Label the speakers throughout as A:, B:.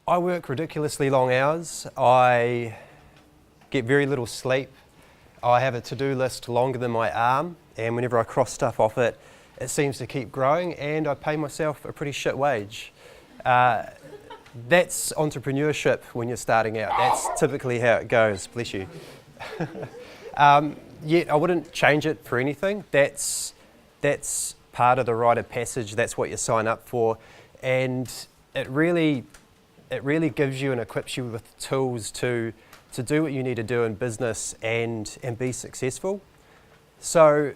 A: I work ridiculously long hours. I get very little sleep. I have a to-do list longer than my arm, and whenever I cross stuff off it, it seems to keep growing, and I pay myself a pretty shit wage. That's entrepreneurship when you're starting out. That's typically how it goes, bless you. Yet I wouldn't change it for anything. That's part of the rite of passage. That's what you sign up for, and it really gives you and equips you with tools to do what you need to do in business and be successful. So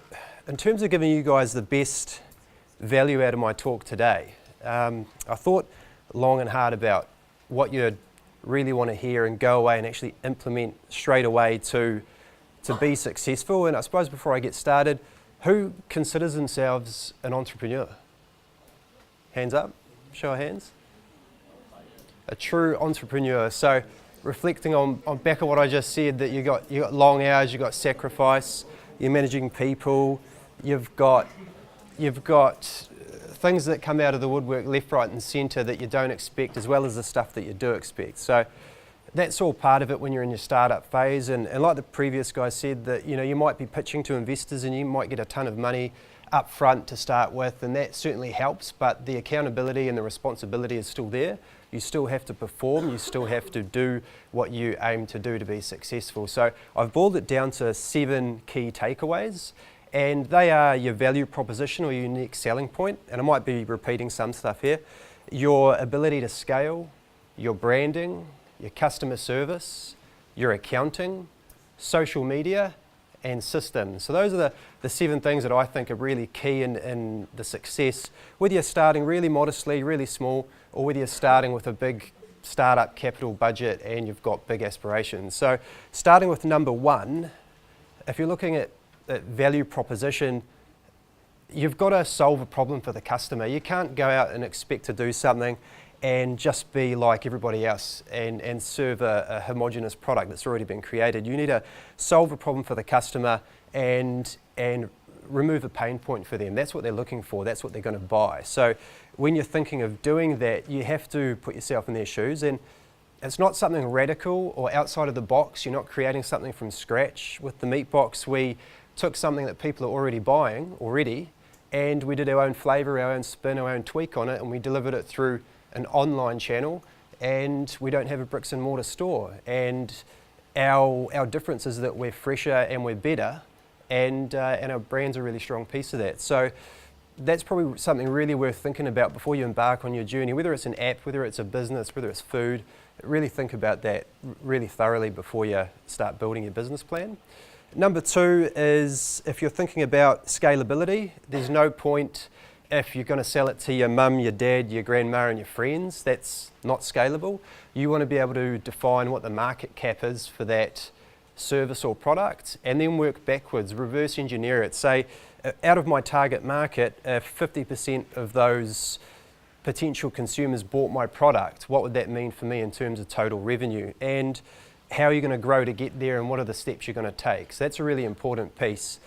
A: in terms of giving you guys the best value out of my talk today, I thought long and hard about what you'd really want to hear and go away and actually implement straight away to be successful. And I suppose before I get started, who considers themselves an entrepreneur? Hands up, show of hands. A true entrepreneur. So reflecting on back of what I just said, that you got long hours, you got sacrifice, you're managing people, you've got things that come out of the woodwork left, right and centre that you don't expect, as well as the stuff that you do expect. So that's all part of it when you're in your startup phase, and like the previous guy said, that you might be pitching to investors and you might get a ton of money up front to start with, and that certainly helps, but the accountability and the responsibility is still there. You still have to perform, you still have to do what you aim to do to be successful. So I've boiled it down to 7 key takeaways, and they are your value proposition or your unique selling point, and I might be repeating some stuff here, your ability to scale, your branding, your customer service, your accounting, social media, and systems. So those are the 7 things that I think are really key in the success, whether you're starting really modestly, really small, or whether you're starting with a big startup capital budget and you've got big aspirations. So starting with number 1, if you're looking at value proposition, you've got to solve a problem for the customer. You can't go out and expect to do something and just be like everybody else and serve a homogeneous product that's already been created. You need to solve a problem for the customer and remove a pain point for them. That's what they're looking for, that's what they're going to buy. So when you're thinking of doing that, you have to put yourself in their shoes, and it's not something radical or outside of the box. You're not creating something from scratch. With the meat box, we took something that people are already buying and we did our own flavour, our own spin, our own tweak on it, and we delivered it through an online channel, and we don't have a bricks and mortar store. And our difference is that we're fresher and we're better, and our brand's a really strong piece of that. So that's probably something really worth thinking about before you embark on your journey, whether it's an app, whether it's a business, whether it's food. Really think about that really thoroughly before you start building your business plan. Number 2 is, if you're thinking about scalability, there's no point if you're going to sell it to your mum, your dad, your grandma and your friends. That's not scalable. You want to be able to define what the market cap is for that service or product and then work backwards, reverse engineer it. Say, out of my target market, if 50% of those potential consumers bought my product, what would that mean for me in terms of total revenue? And how are you going to grow to get there, and what are the steps you're going to take? So that's a really important piece.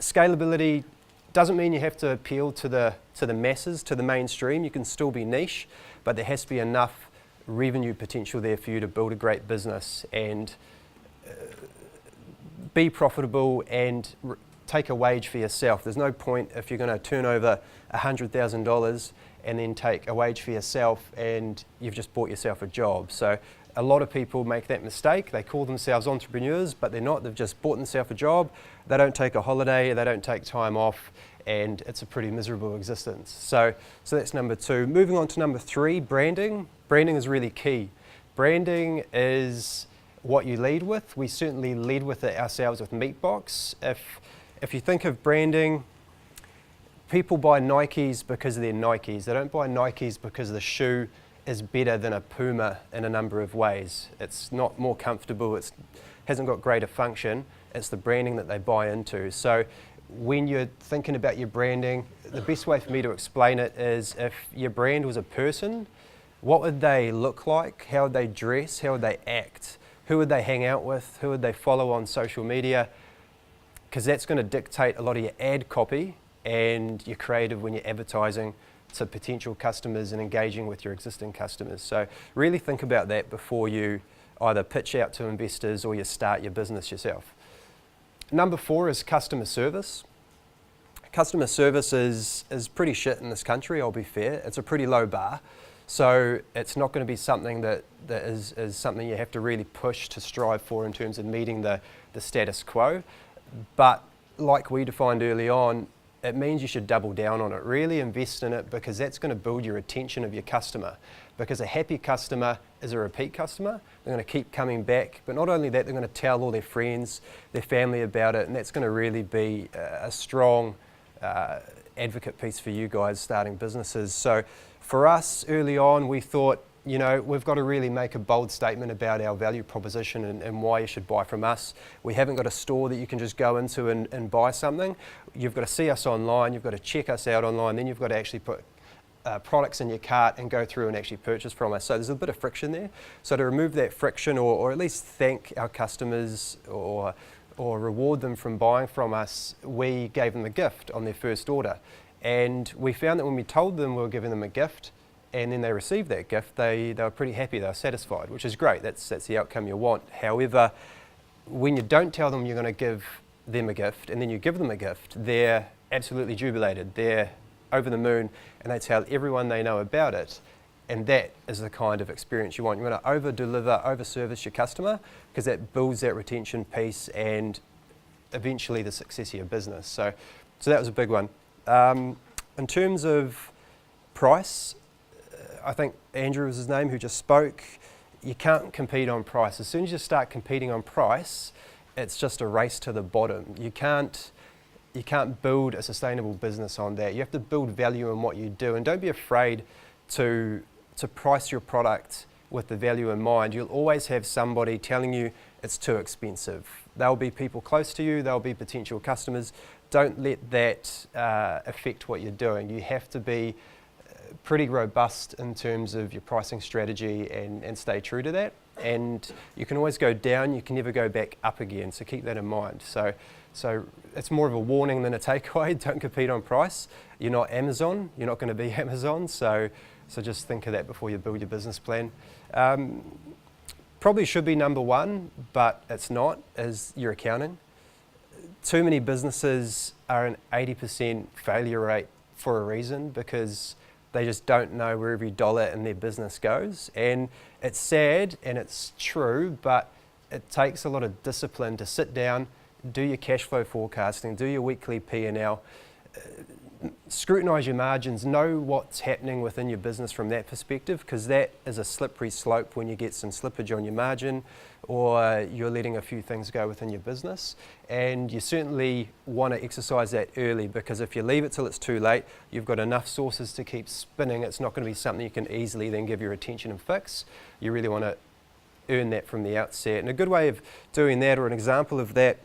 A: Scalability doesn't mean you have to appeal to the masses, to the mainstream. You can still be niche, but there has to be enough revenue potential there for you to build a great business and be profitable and take a wage for yourself. There's no point if you're going to turn over $100,000 and then take a wage for yourself and you've just bought yourself a job. So a lot of people make that mistake. They call themselves entrepreneurs, but they're not. They've just bought themselves a job. They don't take a holiday, they don't take time off, and it's a pretty miserable existence. So that's number 2. Moving on to number 3, branding. Branding is really key. Branding is what you lead with. We certainly lead with it ourselves with Meatbox. If you think of branding, people buy Nikes because they're Nikes. They don't buy Nikes because the shoe is better than a Puma in a number of ways. It's not more comfortable, it hasn't got greater function, it's the branding that they buy into. So when you're thinking about your branding, the best way for me to explain it is, if your brand was a person, what would they look like? How would they dress? How would they act? Who would they hang out with? Who would they follow on social media? Because that's going to dictate a lot of your ad copy and your creative when you're advertising to potential customers and engaging with your existing customers. So really think about that before you either pitch out to investors or you start your business yourself. Number 4 is customer service. Customer service is pretty shit in this country, I'll be fair. It's a pretty low bar. So it's not going to be something that is something you have to really push to strive for in terms of meeting the status quo. But like we defined early on, it means you should double down on it, really invest in it, because that's going to build your retention of your customer. Because a happy customer is a repeat customer. They're going to keep coming back, but not only that, they're going to tell all their friends, their family about it, and that's going to really be a strong advocate piece for you guys starting businesses. So for us early on, we thought, you know, we've got to really make a bold statement about our value proposition and why you should buy from us. We haven't got a store that you can just go into and buy something. You've got to see us online, you've got to check us out online, then you've got to actually put products in your cart and go through and actually purchase from us. So there's a bit of friction there. So to remove that friction, or at least thank our customers or reward them from buying from us, we gave them a gift on their first order. And we found that when we told them we were giving them a gift, and then they received that gift, they were pretty happy, they were satisfied, which is great. That's the outcome you want. However, when you don't tell them you're going to give them a gift and then you give them a gift, they're absolutely jubilated. They're over the moon and they tell everyone they know about it. And that is the kind of experience you want. You want to over-deliver, over-service your customer, because that builds that retention piece and eventually the success of your business. So that was a big one. In terms of price, I think Andrew was his name who just spoke. You can't compete on price. As soon as you start competing on price, it's just a race to the bottom. You can't build a sustainable business on that. You have to build value in what you do, and don't be afraid to price your product with the value in mind. You'll always have somebody telling you it's too expensive. There'll be people close to you, there'll be potential customers. Don't let that affect what you're doing. You have to be pretty robust in terms of your pricing strategy and stay true to that. And you can always go down, you can never go back up again, so keep that in mind. So it's more of a warning than a takeaway. Don't compete on price. You're not Amazon, you're not going to be Amazon, so just think of that before you build your business plan. Probably should be number 1, but it's not, is your accounting. Too many businesses are an 80% failure rate for a reason, because they just don't know where every dollar in their business goes. And it's sad and it's true, but it takes a lot of discipline to sit down, do your cash flow forecasting, do your weekly P&L, scrutinise your margins, know what's happening within your business from that perspective, because that is a slippery slope when you get some slippage on your margin or you're letting a few things go within your business. And you certainly want to exercise that early, because if you leave it till it's too late, you've got enough sources to keep spinning. It's not going to be something you can easily then give your attention and fix. You really want to earn that from the outset. And a good way of doing that, or an example of that,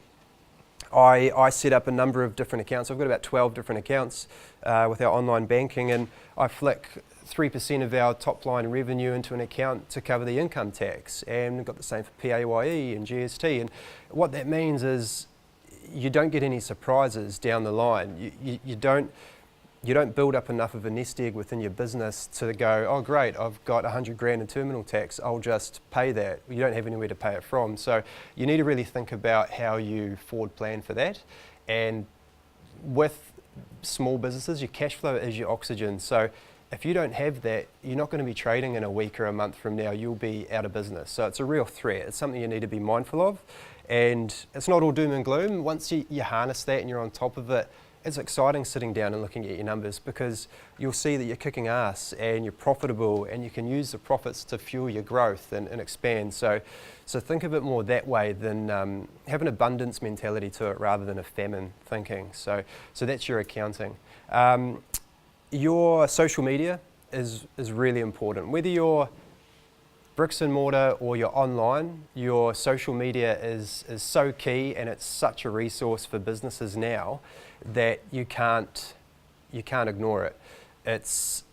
A: I set up a number of different accounts. I've got about 12 different accounts with our online banking, and I flick 3% of our top line revenue into an account to cover the income tax, and we've got the same for PAYE and GST. And what that means is you don't get any surprises down the line. You don't build up enough of a nest egg within your business to go, oh great, I've got 100 grand in terminal tax, I'll just pay that. You don't have anywhere to pay it from. So you need to really think about how you forward plan for that. And with small businesses, your cash flow is your oxygen. So if you don't have that, you're not going to be trading in a week or a month from now. You'll be out of business. So it's a real threat. It's something you need to be mindful of. And it's not all doom and gloom. Once you harness that and you're on top of it, it's exciting sitting down and looking at your numbers, because you'll see that you're kicking ass and you're profitable, and you can use the profits to fuel your growth and expand. So think of it more that way than have an abundance mentality to it rather than a famine thinking. So that's your accounting. Your social media is really important. Whether you're bricks and mortar or you're online, your social media is so key, and it's such a resource for businesses now that you can't ignore it. It's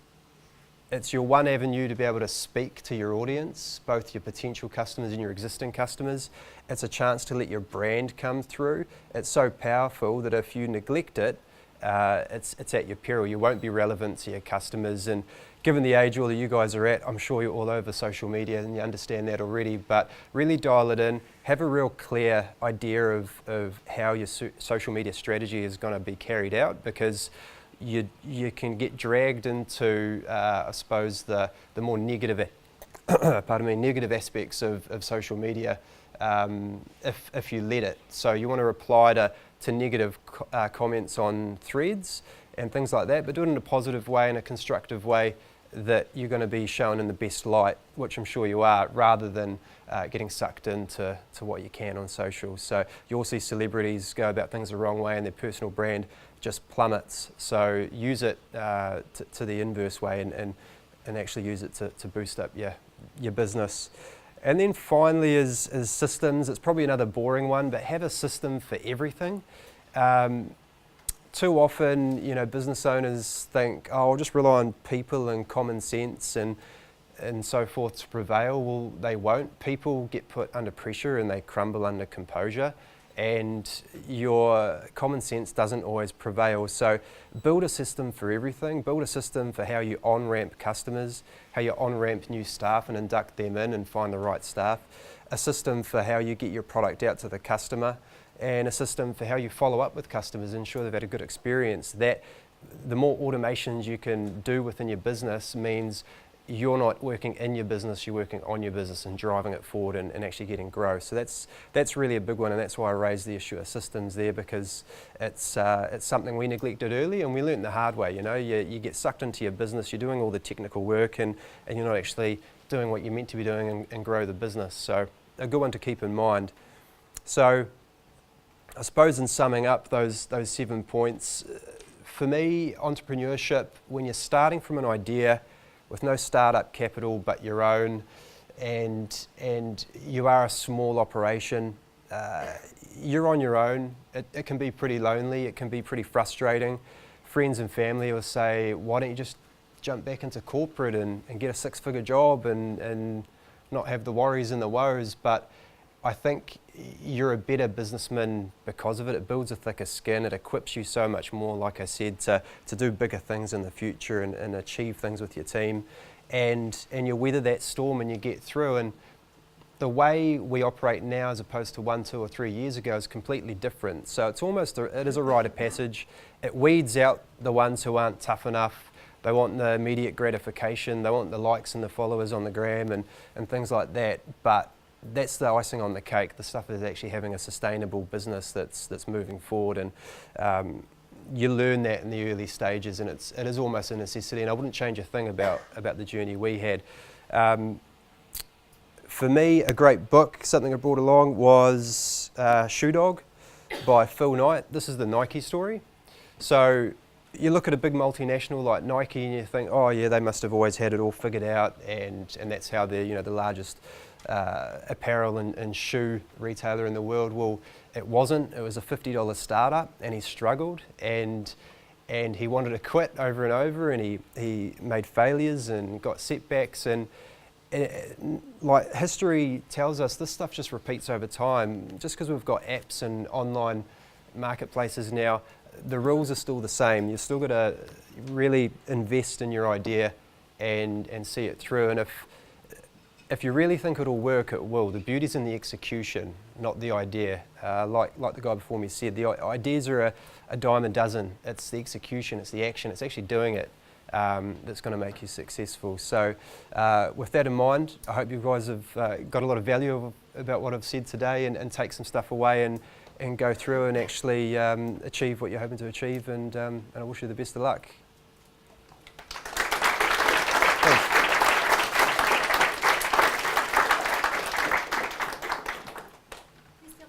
A: your one avenue to be able to speak to your audience, both your potential customers and your existing customers. It's a chance to let your brand come through. It's so powerful that if you neglect it, it's at your peril. You won't be relevant to your customers, and given the age all of you guys are at, I'm sure you're all over social media and you understand that already, but really dial it in, have a real clear idea of how your social media strategy is going to be carried out, because you can get dragged into, I suppose, the more negative, negative aspects of social media if you let it. So you want to reply to negative comments on threads and things like that, but do it in a positive way, in a constructive way, that you're going to be shown in the best light, which I'm sure you are, rather than getting sucked into what you can on social. So you'll see celebrities go about things the wrong way and their personal brand just plummets. So use it to the inverse way and actually use it to boost up your business. And then finally is systems. It's probably another boring one, but have a system for everything. Too often, business owners think, oh, I'll just rely on people and common sense and so forth to prevail. Well, they won't. People get put under pressure and they crumble under composure, and your common sense doesn't always prevail. So build a system for everything. Build a system for how you on-ramp customers, how you on-ramp new staff and induct them in and find the right staff. A system for how you get your product out to the customer, and a system for how you follow up with customers, ensure they've had a good experience. That the more automations you can do within your business means you're not working in your business, you're working on your business and driving it forward and actually getting growth. So that's really a big one, and that's why I raised the issue of systems there, because it's something we neglected early and we learned the hard way. You get sucked into your business, you're doing all the technical work and you're not actually doing what you're meant to be doing and grow the business. So a good one to keep in mind. So I suppose in summing up those 7 points, for me, entrepreneurship, when you're starting from an idea with no startup capital but your own, and you are a small operation, you're on your own. It can be pretty lonely, it can be pretty frustrating. Friends and family will say, why don't you just jump back into corporate and get a 6-figure job and not have the worries and the woes, but I think you're a better businessman because of it. It builds a thicker skin. It equips you so much more, like I said, to do bigger things in the future and achieve things with your team. And you weather that storm and you get through. And the way we operate now as opposed to 1, 2 or 3 years ago is completely different. So it's almost, it is a rite of passage. It weeds out the ones who aren't tough enough. They want the immediate gratification. They want the likes and the followers on the gram and things like that. But that's the icing on the cake. The stuff is actually having a sustainable business that's moving forward, and you learn that in the early stages, and it is almost a necessity. And I wouldn't change a thing about the journey we had. For me, a great book, something I brought along, was Shoe Dog by Phil Knight. This is the Nike story. So you look at a big multinational like Nike and you think, oh yeah, they must have always had it all figured out, and that's how they're the largest apparel and shoe retailer in the world. Well, it wasn't. It was a $50 startup, and he struggled, and he wanted to quit over and over, and he made failures and got setbacks, and like history tells us, this stuff just repeats over time. Just because we've got apps and online marketplaces now, the rules are still the same. You've still got to really invest in your idea and see it through. And if you really think it'll work, it will. The beauty's in the execution, not the idea. Like the guy before me said, the ideas are a dime a dozen. It's the execution, it's the action, it's actually doing it that's going to make you successful. So with that in mind, I hope you guys have got a lot of value about what I've said today, and take some stuff away and go through and actually achieve what you're hoping to achieve, and I wish you the best of luck.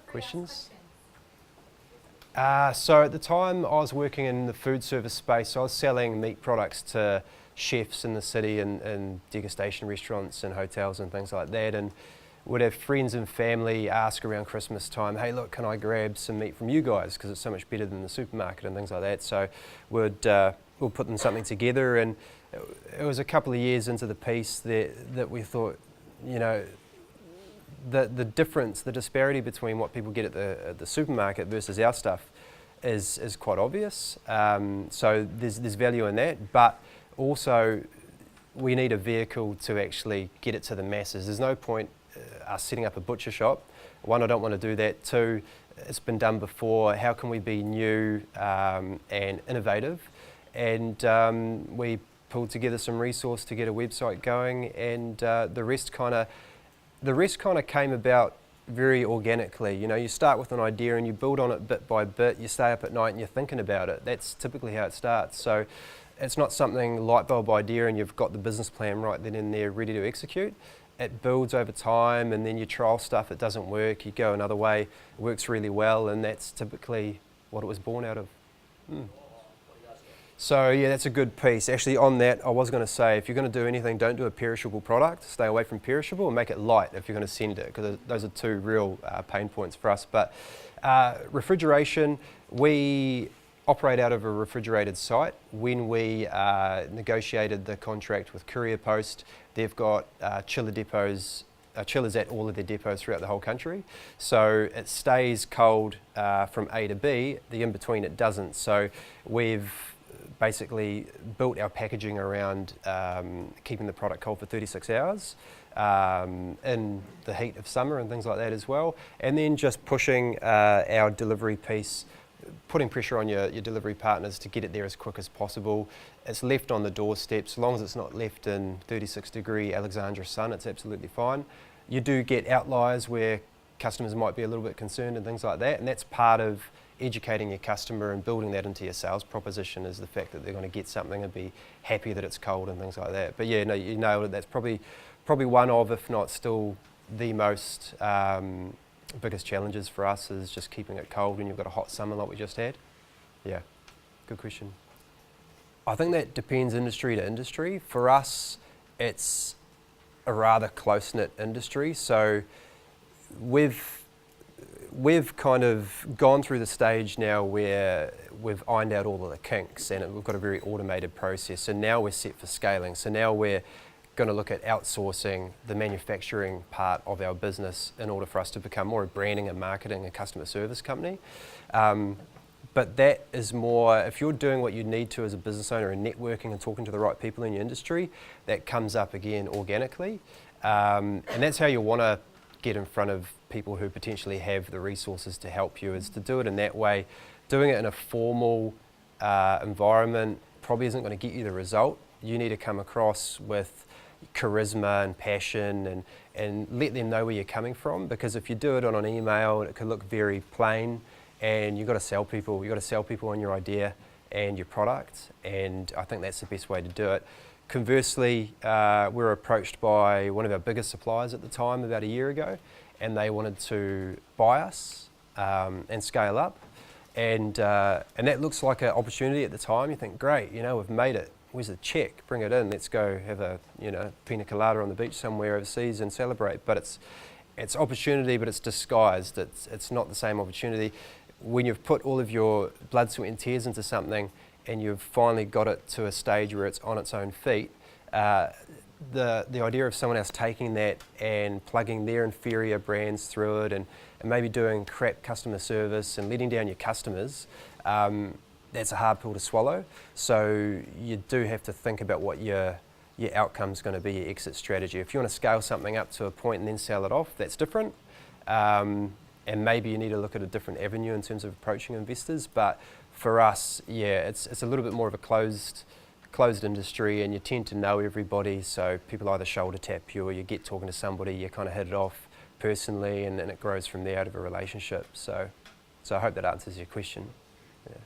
A: Questions? So at the time I was working in the food service space. So I was selling meat products to chefs in the city and degustation restaurants and hotels and things like that, and would have friends and family ask around Christmas time, hey look, can I grab some meat from you guys because it's so much better than the supermarket and things like that. So we'll put them something together, and it was a couple of years into the piece that we thought, the difference, the disparity between what people get at the supermarket versus our stuff is quite obvious. So there's value in that, but also we need a vehicle to actually get it to the masses. There's no point us setting up a butcher shop. One, I don't want to do that. Two, it's been done before. How can we be new and innovative? And we pulled together some resource to get a website going, and the rest kind of came about very organically. You know, you start with an idea and you build on it bit by bit. You stay up at night and you're thinking about it. That's typically how it starts. So it's not something light bulb idea and you've got the business plan right then and there ready to execute. It builds over time, and then you trial stuff, it doesn't work, you go another way, it works really well, and that's typically what it was born out of. So yeah, that's a good piece. Actually, on that, I was going to say, if you're going to do anything, don't do a perishable product. Stay away from perishable and make it light if you're going to send it, because those are two real pain points for us. But refrigeration, we operate out of a refrigerated site. When we negotiated the contract with Courier Post, they've got chiller depots, chillers at all of their depots throughout the whole country. So it stays cold from A to B, the in-between it doesn't. So we've basically built our packaging around keeping the product cold for 36 hours in the heat of summer and things like that as well. And then just pushing our delivery piece, putting pressure on your delivery partners to get it there as quick as possible. It's left on the doorstep, so long as it's not left in 36-degree Alexandra sun, it's absolutely fine. You do get outliers where customers might be a little bit concerned and things like that, and that's part of educating your customer and building that into your sales proposition, is the fact that they're going to get something and be happy that it's cold and things like that. But yeah, no, you nailed it. That's probably one of, if not still the most biggest challenges for us, is just keeping it cold when you've got a hot summer like we just had. Yeah, good question. I think that depends industry to industry. For us, it's a rather close-knit industry, so we've kind of gone through the stage now where we've ironed out all of the kinks and we've got a very automated process. So now we're set for scaling. So now we're going to look at outsourcing the manufacturing part of our business in order for us to become more a branding and marketing and customer service company. But that is more, if you're doing what you need to as a business owner and networking and talking to the right people in your industry, that comes up again organically. And that's how you want to get in front of people who potentially have the resources to help you, is to do it in that way. Doing it in a formal environment probably isn't going to get you the result. You need to come across with charisma and passion and let them know where you're coming from, because if you do it on an email, it could look very plain, and you've got to sell people. You've got to sell people on your idea and your product, and I think that's the best way to do it. Conversely, we were approached by one of our biggest suppliers at the time about a year ago, and they wanted to buy us and scale up, and that looks like an opportunity at the time. You think, great, you know, we've made it. Where's the check? Bring it in. Let's go have a pina colada on the beach somewhere overseas and celebrate. But it's opportunity, but it's disguised. It's not the same opportunity. When you've put all of your blood, sweat and tears into something and you've finally got it to a stage where it's on its own feet, the idea of someone else taking that and plugging their inferior brands through it and maybe doing crap customer service and letting down your customers, that's a hard pill to swallow. So you do have to think about what your outcome's going to be, your exit strategy. If you want to scale something up to a point and then sell it off, that's different. And maybe you need to look at a different avenue in terms of approaching investors. But for us, yeah, it's a little bit more of a closed industry, and you tend to know everybody. So people either shoulder tap you, or you get talking to somebody, you kind of hit it off personally, and then it grows from there out of a relationship. So I hope that answers your question. Yeah.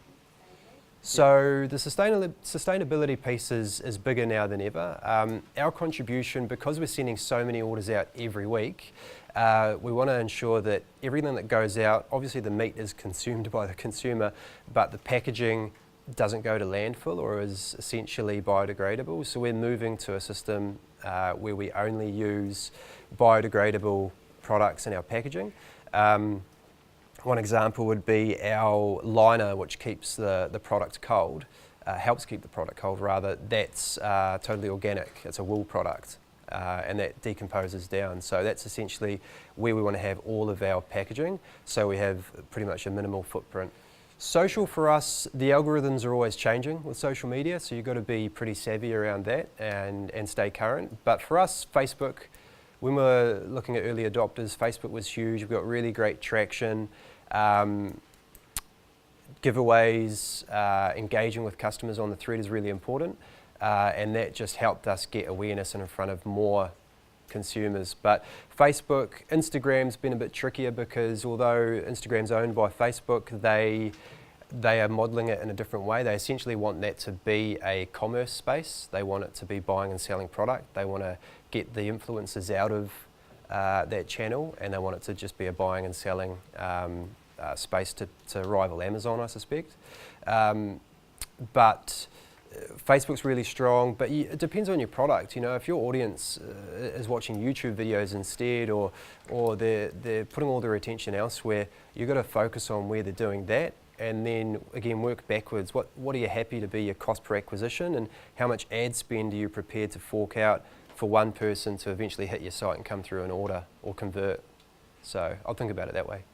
A: So the sustainability piece is bigger now than ever. Our contribution, because we're sending so many orders out every week, we want to ensure that everything that goes out, obviously the meat is consumed by the consumer, but the packaging doesn't go to landfill or is essentially biodegradable. So we're moving to a system where we only use biodegradable products in our packaging. One example would be our liner, which keeps the product cold, helps keep the product cold rather. That's totally organic. It's a wool product, and that decomposes down. So that's essentially where we want to have all of our packaging, so we have pretty much a minimal footprint. Social for us, the algorithms are always changing with social media, so you've got to be pretty savvy around that and stay current. But for us, Facebook, when we were looking at early adopters, Facebook was huge. We've got really great traction, giveaways, engaging with customers on the thread is really important, and that just helped us get awareness in front of more consumers. But Facebook, Instagram's been a bit trickier because although Instagram's owned by Facebook, they are modelling it in a different way. They essentially want that to be a commerce space. They want it to be buying and selling product. They want to get the influencers out of that channel, and they want it to just be a buying and selling space to rival Amazon, I suspect. But Facebook's really strong, but it depends on your product. You know, if your audience is watching YouTube videos instead, or they're putting all their attention elsewhere, you've got to focus on where they're doing that, and then again work backwards. What are you happy to be your cost per acquisition, and how much ad spend are you prepared to fork out for one person to eventually hit your site and come through an order or convert? So I'll think about it that way.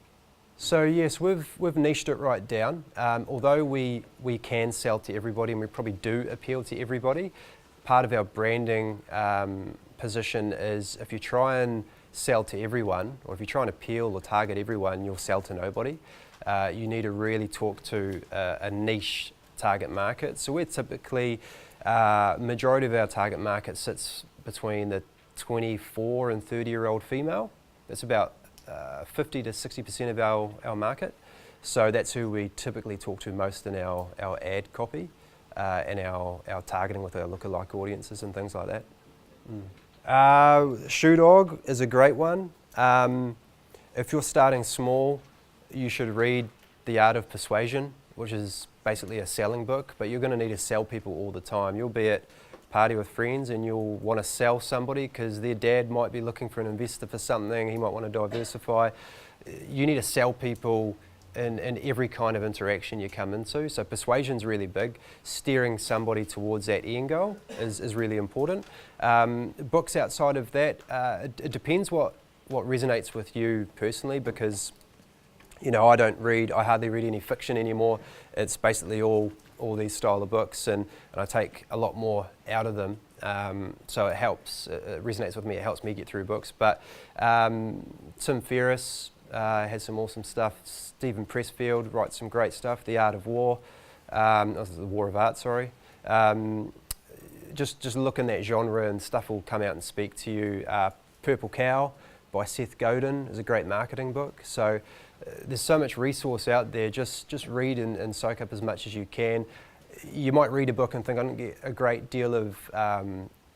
A: So yes, we've niched it right down. Although we can sell to everybody, and we probably do appeal to everybody, part of our branding position is if you try and sell to everyone, or if you try and appeal or target everyone, you'll sell to nobody. You need to really talk to a niche target market. So we're typically, majority of our target market sits between the 24 and 30-year-old female. That's about 50 to 60% of our market. So that's who we typically talk to most in our ad copy and our targeting with our lookalike audiences and things like that. Shoe Dog is a great one. If you're starting small, you should read The Art of Persuasion, which is basically a selling book, but you're going to need to sell people all the time. You'll be at party with friends and you'll want to sell somebody because their dad might be looking for an investor for something, he might want to diversify. You need to sell people in every kind of interaction you come into. So persuasion's really big. Steering somebody towards that end goal is really important. Books outside of that, it depends what resonates with you personally, because you know, I hardly read any fiction anymore. It's basically all these style of books, and I take a lot more out of them. So it helps, it resonates with me, it helps me get through books. But Tim Ferriss has some awesome stuff. Stephen Pressfield writes some great stuff. The Art of War, the War of Art, sorry. Just look in that genre and stuff will come out and speak to you. Purple Cow by Seth Godin is a great marketing book. So there's so much resource out there. Just read and soak up as much as you can. You might read a book and think I don't get a great deal of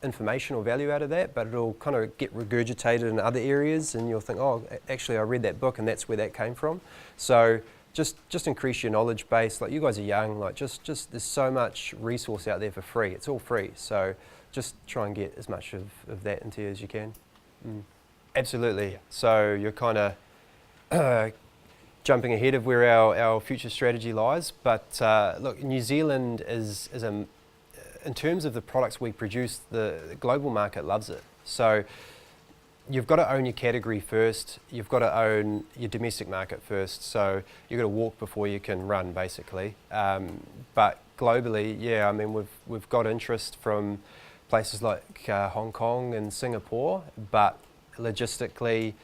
A: information or value out of that, but it'll kind of get regurgitated in other areas, and you'll think, oh, actually I read that book and that's where that came from. So just increase your knowledge base. Like, you guys are young, like just there's so much resource out there for free. It's all free. So just try and get as much of that into you as you can. Absolutely. So you're kind of jumping ahead of where our future strategy lies. But look, New Zealand is in terms of the products we produce, the global market loves it. So you've got to own your category first. You've got to own your domestic market first. So you've got to walk before you can run, basically. But globally, yeah, I mean, we've got interest from places like Hong Kong and Singapore, but logistically,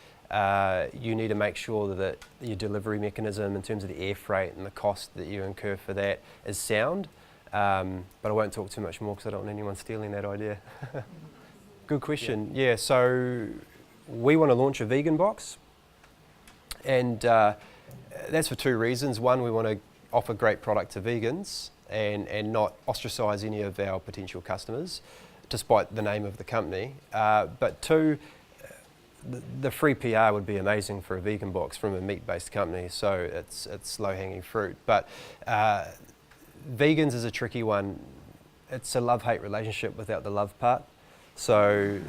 A: you need to make sure that your delivery mechanism in terms of the air freight and the cost that you incur for that is sound. But I won't talk too much more because I don't want anyone stealing that idea. Good question. Yeah, so we want to launch a vegan box, and that's for two reasons. One, we want to offer great product to vegans and not ostracize any of our potential customers, despite the name of the company. But two, the free PR would be amazing for a vegan box from a meat-based company, so it's low-hanging fruit. But vegans is a tricky one. It's a love-hate relationship without the love part. So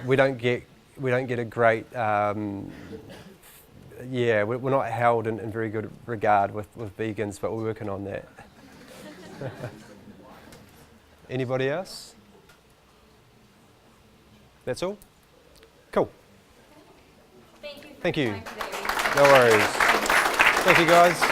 A: we don't get a great, we're not held in very good regard with vegans, but we're working on that. Anybody else? That's all? Cool.
B: Thank you.
A: Thank you. No worries. Thank you, guys.